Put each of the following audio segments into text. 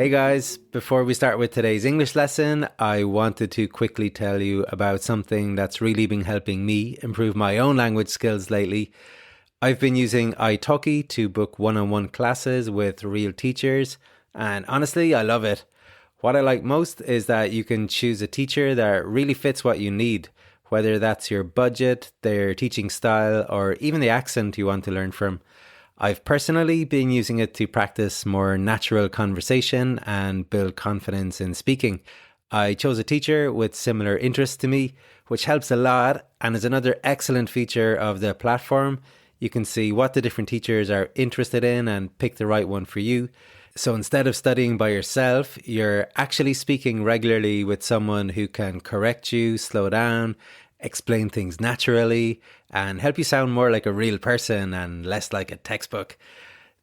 Hey guys, before we start with today's English lesson, I wanted to quickly tell you about something that's really been helping me improve my own language skills lately. I've been using italki to book one-on-one classes with real teachers, and honestly, I love it. What I like most is that you can choose a teacher that really fits what you need, whether that's your budget, their teaching style, or even the accent you want to learn from. I've personally been using it to practice more natural conversation and build confidence in speaking. I chose a teacher with similar interests to me, which helps a lot and is another excellent feature of the platform. You can see what the different teachers are interested in and pick the right one for you. So instead of studying by yourself, you're actually speaking regularly with someone who can correct you, slow down, explain things naturally, and help you sound more like a real person and less like a textbook.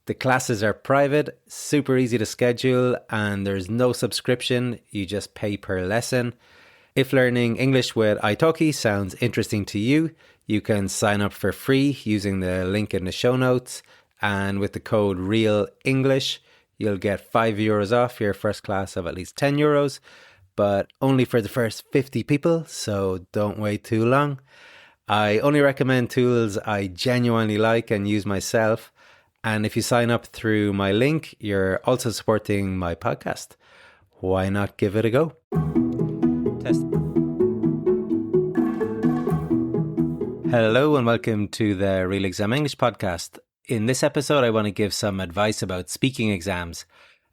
The classes are private, super easy to schedule, and there's no subscription, you just pay per lesson. If learning English with italki sounds interesting to you, you can sign up for free using the link in the show notes, and with the code REALEnglish, you'll get €5 off your first class of at least €10, but only for the first 50 people, so don't wait too long. I only recommend tools I genuinely like and use myself, and if you sign up through my link, you're also supporting my podcast. Why not give it a go? Test. Hello and welcome to the Real Exam English podcast. In this episode, I want to give some advice about speaking exams.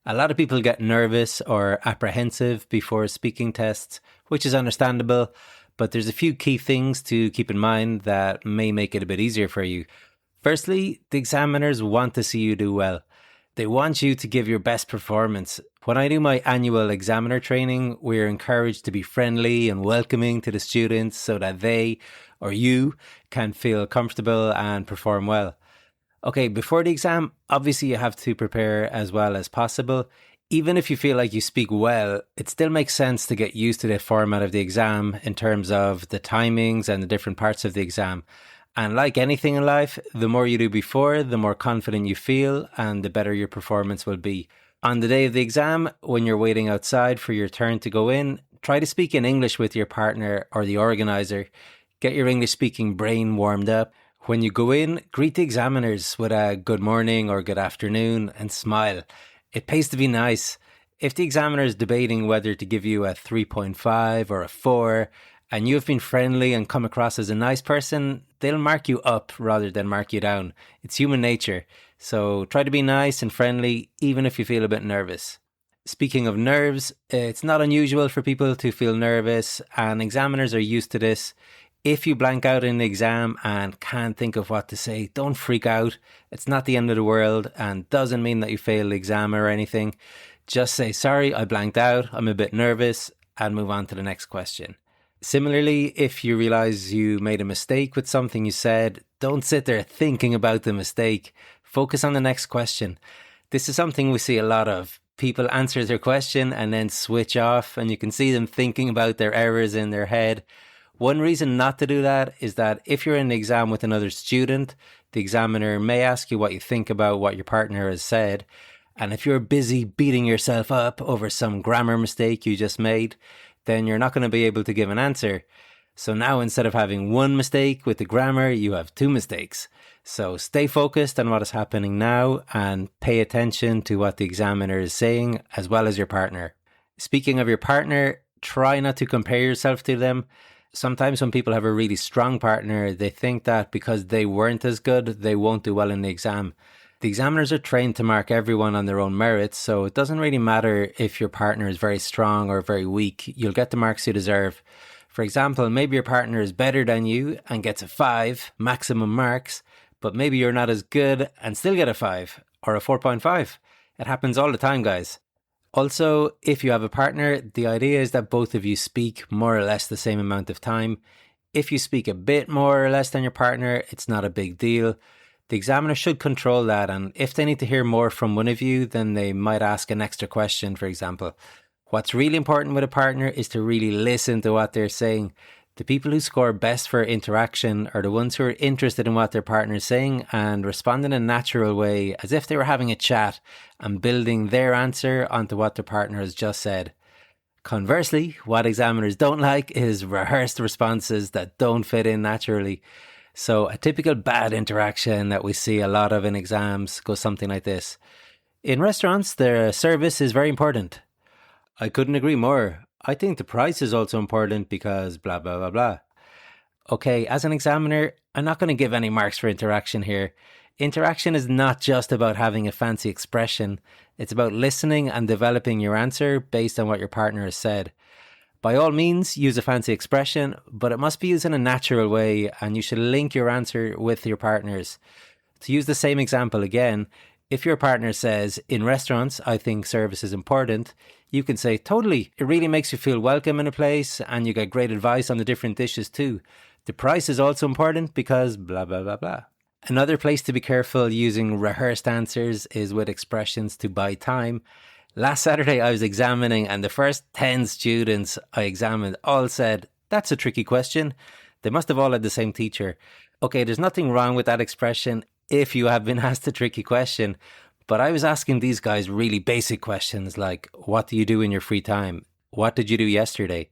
A lot of people get nervous or apprehensive before speaking tests, which is understandable, but there's a few key things to keep in mind that may make it a bit easier for you. Firstly, the examiners want to see you do well. They want you to give your best performance. When I do my annual examiner training, we're encouraged to be friendly and welcoming to the students so that they, or you, can feel comfortable and perform well. Okay, before the exam, obviously you have to prepare as well as possible. Even if you feel like you speak well, it still makes sense to get used to the format of the exam in terms of the timings and the different parts of the exam. And like anything in life, the more you do before, the more confident you feel and the better your performance will be. On the day of the exam, when you're waiting outside for your turn to go in, try to speak in English with your partner or the organizer. Get your English speaking brain warmed up. When you go in, greet the examiners with a good morning or good afternoon and smile. It pays to be nice. If the examiner is debating whether to give you a 3.5 or a 4, and you have been friendly and come across as a nice person, they'll mark you up rather than mark you down. It's human nature. So try to be nice and friendly, even if you feel a bit nervous. Speaking of nerves, it's not unusual for people to feel nervous, and examiners are used to this. If you blank out in the exam and can't think of what to say, don't freak out. It's not the end of the world and doesn't mean that you failed the exam or anything. Just say, sorry, I blanked out, I'm a bit nervous, and move on to the next question. Similarly, if you realize you made a mistake with something you said, don't sit there thinking about the mistake. Focus on the next question. This is something we see a lot of. People answer their question and then switch off, and you can see them thinking about their errors in their head. One reason not to do that is that if you're in the exam with another student, the examiner may ask you what you think about what your partner has said. And if you're busy beating yourself up over some grammar mistake you just made, then you're not going to be able to give an answer. So now instead of having one mistake with the grammar, you have two mistakes. So stay focused on what is happening now and pay attention to what the examiner is saying as well as your partner. Speaking of your partner, try not to compare yourself to them. Sometimes when people have a really strong partner, they think that because they weren't as good, they won't do well in the exam. The examiners are trained to mark everyone on their own merits, so it doesn't really matter if your partner is very strong or very weak. You'll get the marks you deserve. For example, maybe your partner is better than you and gets a 5, maximum marks, but maybe you're not as good and still get a 5 or a 4.5. It happens all the time, guys. Also, if you have a partner, the idea is that both of you speak more or less the same amount of time. If you speak a bit more or less than your partner, it's not a big deal. The examiner should control that, and if they need to hear more from one of you, then they might ask an extra question, for example. What's really important with a partner is to really listen to what they're saying. The people who score best for interaction are the ones who are interested in what their partner is saying and respond in a natural way, as if they were having a chat and building their answer onto what their partner has just said. Conversely, what examiners don't like is rehearsed responses that don't fit in naturally. So a typical bad interaction that we see a lot of in exams goes something like this. In restaurants, the service is very important. I couldn't agree more. I think the price is also important because blah, blah, blah, blah. Okay, as an examiner, I'm not going to give any marks for interaction here. Interaction is not just about having a fancy expression. It's about listening and developing your answer based on what your partner has said. By all means, use a fancy expression, but it must be used in a natural way, and you should link your answer with your partner's. To use the same example again, if your partner says, in restaurants, I think service is important, you can say, totally, it really makes you feel welcome in a place and you get great advice on the different dishes too. The price is also important because blah, blah, blah, blah. Another place to be careful using rehearsed answers is with expressions to buy time. Last Saturday I was examining and the first 10 students I examined all said, that's a tricky question. They must have all had the same teacher. Okay, there's nothing wrong with that expression if you have been asked a tricky question. But I was asking these guys really basic questions like, what do you do in your free time? What did you do yesterday?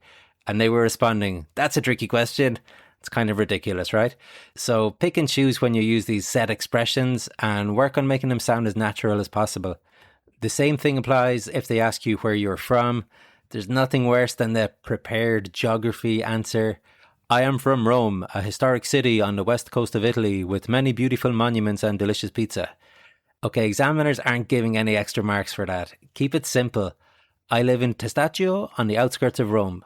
And they were responding, that's a tricky question. It's kind of ridiculous, right? So pick and choose when you use these set expressions and work on making them sound as natural as possible. The same thing applies if they ask you where you're from. There's nothing worse than the prepared geography answer. I am from Rome, a historic city on the west coast of Italy with many beautiful monuments and delicious pizza. Okay, examiners aren't giving any extra marks for that. Keep it simple. I live in Testaccio on the outskirts of Rome.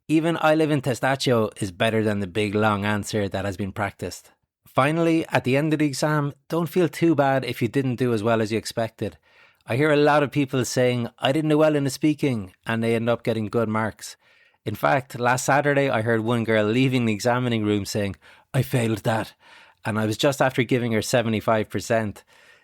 Even I live in Testaccio is better than the big long answer that has been practiced. Finally, at the end of the exam, don't feel too bad if you didn't do as well as you expected. I hear a lot of people saying, I didn't do well in the speaking, and they end up getting good marks. In fact, last Saturday I heard one girl leaving the examining room saying, I failed that, and I was just after giving her 75%.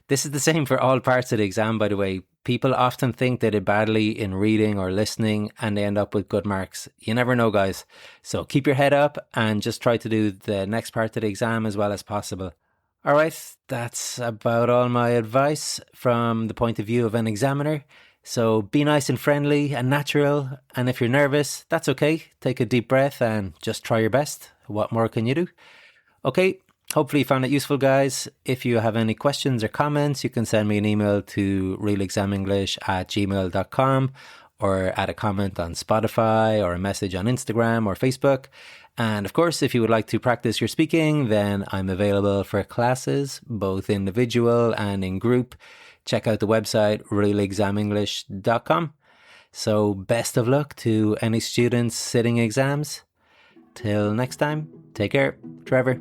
This is the same for all parts of the exam, by the way. People often think they did badly in reading or listening and they end up with good marks. You never know, guys. So keep your head up and just try to do the next part of the exam as well as possible. All right, that's about all my advice from the point of view of an examiner. So be nice and friendly and natural. And if you're nervous, that's okay. Take a deep breath and just try your best. What more can you do? Okay. Hopefully you found it useful, guys. If you have any questions or comments, you can send me an email to realexamenglish@gmail.com or add a comment on Spotify or a message on Instagram or Facebook. And of course, if you would like to practice your speaking, then I'm available for classes, both individual and in group. Check out the website realexamenglish.com. So best of luck to any students sitting exams. Till next time, take care. Trevor.